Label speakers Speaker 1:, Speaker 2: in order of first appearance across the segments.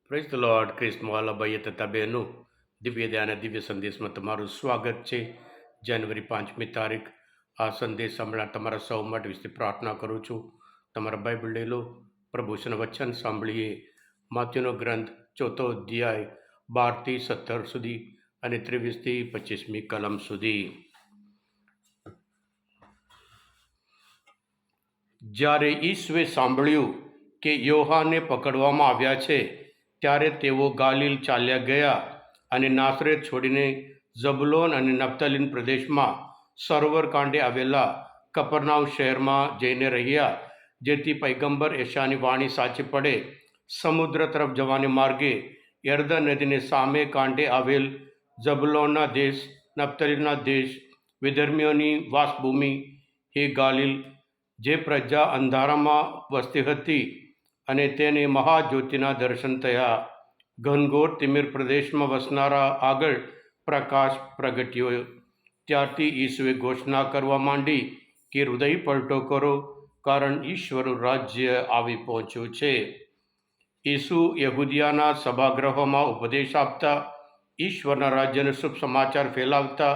Speaker 1: Praise the lord. ખ્રિસ્તમાં વાલા ભાઈ તથા બહેનો, દિવ્ય ધ્યાન દિવ્ય સંદેશમાં તમારું સ્વાગત છે. જાન્યુઆરી 5મી તારીખ આ સંદેશ સાંભળનાર તમારા સૌ માટે વિશે પ્રાર્થના કરું છું. તમારા બાઇબલ લઈ લો, પ્રભુનું વચન સાંભળીએ. માથ્યુનો ગ્રંથ 4થો અધ્યાય 12થી 17 સુધી અને 23થી 25મી કલમ સુધી. જ્યારે ઈસુએ સાંભળ્યું કે યોહાનને પકડવામાં આવ્યા છે, ત્યારે તેઓ ગાલિલ ચાલ્યા ગયા અને નાસરેત છોડીને ઝબુલોન અને નફ્તાલીન પ્રદેશમાં સરોવર કાંઠે આવેલા કપરનાઉમ શહેરમાં જઈને રહ્યા, જેથી પૈગંબર એશાની વાણી સાચી પડે. સમુદ્ર તરફ જવાને માર્ગે યર્દન નદીને સામે કાંઠે આવેલ ઝબુલોનના દેશ, નફ્તાલીના દેશ, વિધર્મીઓની વાસભૂમિ હે ગાલિલ, જે પ્રજા અંધારામાં વસતી હતી અને તેને મહાજ્યોતિના દર્શન થયા. ઘનઘોર તિમિર પ્રદેશમાં વસનારા આગળ પ્રકાશ પ્રગટ્યો. ત્યારથી ઈસુએ ઘોષણા કરવા માંડી કે હૃદય પલટો કરો, કારણ ઈશ્વરનું રાજ્ય આવી પહોંચ્યું છે. ઈસુ યહૂદિયાના સભાગૃહોમાં ઉપદેશ આપતા, ઈશ્વરના રાજ્યનો શુભ સમાચાર ફેલાવતા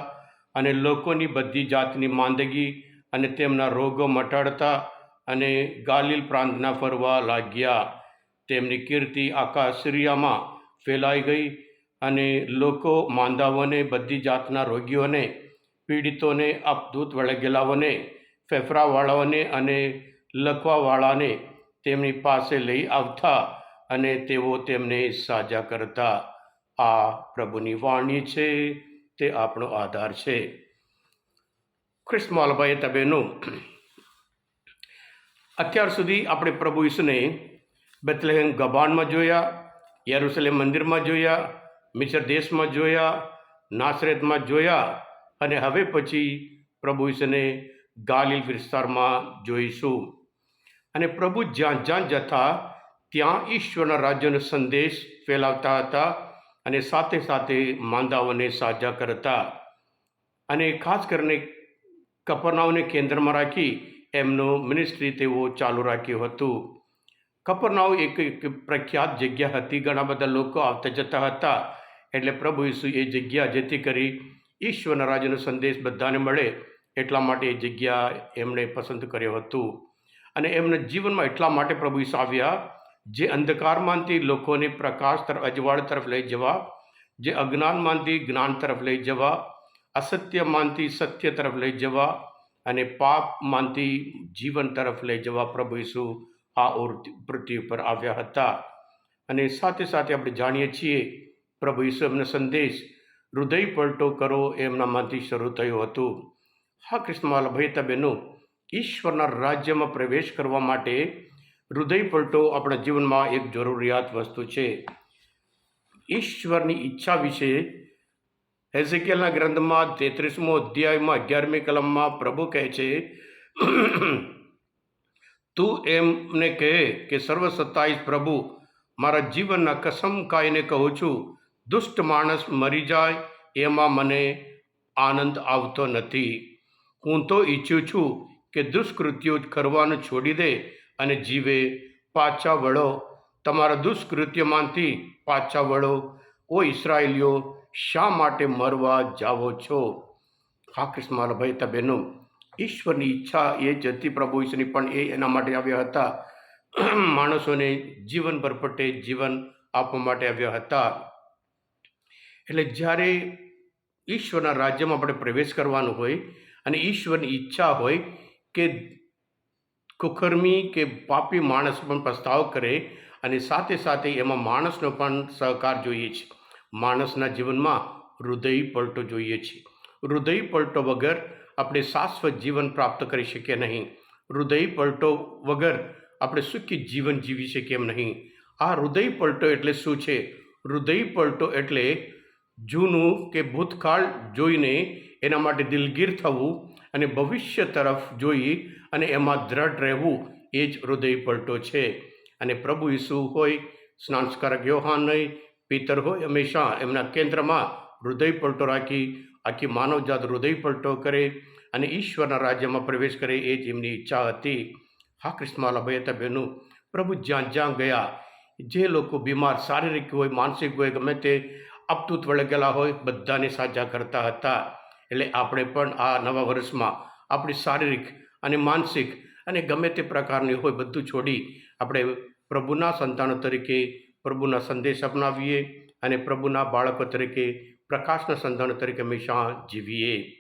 Speaker 1: અને લોકોની બધી જાતની માંદગી અને તેમના રોગો મટાડતા અને ગાલિલ પ્રાંતના ફરવા લાગ્યા. તેમની કીર્તિ આખા સિરિયામાં ફેલાઈ ગઈ અને લોકો માંદાઓને, બધી જાતના રોગીઓને, પીડિતોને, અપદૂત વળગેલાઓને, ફેફરાવાળાઓને અને લકવાવાળાને તેમની પાસે લઈ આવતા અને તેઓ તેમને સાજા કરતા. આ પ્રભુની વાણી છે, તે આપણો આધાર છે. ખ્રિસ્તમાં ભાઈ તબેનો, અત્યાર સુધી આપણે પ્રભુ ઈસુને બેથલેહેમ ગબાનમાં જોયા, યરુશલેમ મંદિરમાં જોયા, મિસર દેશમાં જોયા, નાસરેતમાં જોયા અને હવે પછી પ્રભુ ઈસુને ગાલિલ વિસ્તારમાં જોઈશું. અને પ્રભુ જ્યાં જ્યાં જતા ત્યાં ઈશ્વરના રાજ્યનો સંદેશ ફેલાવતા હતા અને સાથે સાથે માંદાઓને સાજા કરતા. અને ખાસ કરીને કપરનાઉમને કેન્દ્રમાં રાખી એમનું મિનિસ્ટ્રી તેઓ ચાલુ રાખ્યું હતું. કપરનાઉમ એક પ્રખ્યાત જગ્યા હતી, ઘણા બધા લોકો આવતા જતા હતા. એટલે પ્રભુ ઈસુ એ જગ્યા જેથી કરી ઈશ્વરના રાજ્યનો સંદેશ બધાને મળે એટલા માટે એ જગ્યા એમણે પસંદ કર્યો હતું. અને એમના જીવનમાં એટલા માટે પ્રભુ ઈસુ આવ્યા, જે અંધકારમાંથી લોકોને પ્રકાશ તરફ, અજવાળ તરફ લઈ જવા, જે અજ્ઞાનમાંથી જ્ઞાન તરફ લઈ જવા, અસત્યમાંથી સત્ય તરફ લઈ જવા અને પાપમાંથી જીવન તરફ લઈ જવા પ્રભુ ઈસુ આ પૃથ્વી પર આવ્યા હતા. અને સાથે સાથે આપણે જાણીએ છીએ પ્રભુ ઈસુ એમનો સંદેશ હૃદય પલટો કરો એમનામાંથી શરૂ થયું હતું. હા ખ્રિસ્તમાં ભાઈ તબેનો, ઈશ્વરના રાજ્યમાં પ્રવેશ કરવા માટે હૃદય પલટો આપણા જીવનમાં એક જરૂરિયાત વસ્તુ છે. ઈશ્વરની ઈચ્છા વિશે હેઝેકિયલના ગ્રંથમાં 33મો અધ્યાયમાં 11મી કલમમાં પ્રભુ કહે છે, તું એમને કહે કે સર્વસત્તાધીશ પ્રભુ, મારા જીવનના કસમ ખાઈને કહું છું, દુષ્ટ માણસ મરી જાય એમાં મને આનંદ આવતો નથી. હું તો ઈચ્છું છું કે દુષ્કૃત્યો કરવાનું છોડી દે અને જીવે. પાછા વળો, તમારા દુષ્કૃત્યમાંથી પાછા વળો. ઓ ઇસ્રાયેલીઓ, શા માટે મરવા જાઓ છો? હા ખ્રિસ્તમાં ભાઈ તબેનો, ઈશ્વરની ઈચ્છા એ જ હતી પ્રભુ ઈશ્વરની, પણ એ એના માટે આવ્યા હતા, માણસોને જીવન ભરપટે જીવન આપવા માટે આવ્યા હતા. એટલે જ્યારે ઈશ્વરના રાજ્યમાં આપણે પ્રવેશ કરવાનો હોય અને ઈશ્વરની ઈચ્છા હોય કે કુકર્મી કે પાપી માણસ પણ પસ્તાવ કરે અને સાથે સાથે એમાં માણસનો પણ સહકાર જોઈએ છે. માણસના જીવનમાં હૃદય પલટો જોઈએ છે. હૃદય પલટો વગર આપણે શાશ્વત જીવન પ્રાપ્ત કરી શકીએ નહીં. હૃદય પલટો વગર આપણે સુખી જીવન જીવી શકીએ એમ નહીં. આ હૃદય પલટો એટલે શું છે? હૃદય પલટો એટલે જૂનું કે ભૂતકાળ જોઈને એના માટે દિલગીર થવું અને ભવિષ્ય તરફ જોઈ અને એમાં દ્રઢ રહેવું, એ જ હૃદય પલટો છે. અને પ્રભુ ઈસુ હોય, સ્નાનસ્કારક યોહાન હોય, પિતર હોય, હંમેશા એમના કેન્દ્રમાં હૃદય પલટો રાખી આખી માનવજાત હૃદય પલટો કરે અને ઈશ્વરના રાજ્યમાં પ્રવેશ કરે, એ જ એમની ઈચ્છા હતી. હા ખ્રિસ્તમાં ભાઈ હતા બહેનો, પ્રભુ જ્યાં જ્યાં ગયા જે લોકો બીમાર શારીરિક હોય માનસિક હોય ગમે તે આપતૂત વળગેલા હોય બધાને સાજા કરતા હતા. એટલે આપણે પણ આ નવા વર્ષમાં આપણી શારીરિક અને માનસિક અને ગમે તે પ્રકારની હોય બધું છોડી આપણે પ્રભુના સંતાનો તરીકે પ્રભુના સંદેશ અપનાવીએ અને પ્રભુના બાળકો તરીકે પ્રકાશના સંતાનો તરીકે હંમેશા જીવીએ.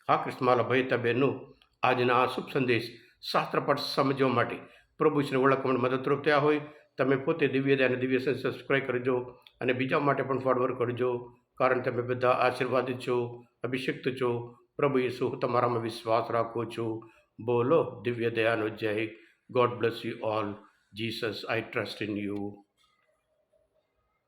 Speaker 1: હા કૃષ્ણમાલા ભાઈ તબેનું આજના આ શુભ સંદેશ શાસ્ત્રપાઠ સમજવા માટે પ્રભુ શ્રી ઓળખવામાં મદદરૂપ થયા હોય. તમે પોતે દિવ્ય અને દિવ્ય સંદેશ સબસ્ક્રાઈબ કરજો અને બીજા માટે પણ ફોરવર્ડ કરજો, કારણ તમે બધા આશીર્વાદિત છો, અભિષિક્ત છો. પ્રભુ યેસુ હું તમારામાં વિશ્વાસ રાખું છું. બોલો દિવ્ય દયાનો જય. God bless you all. Jesus I trust in you.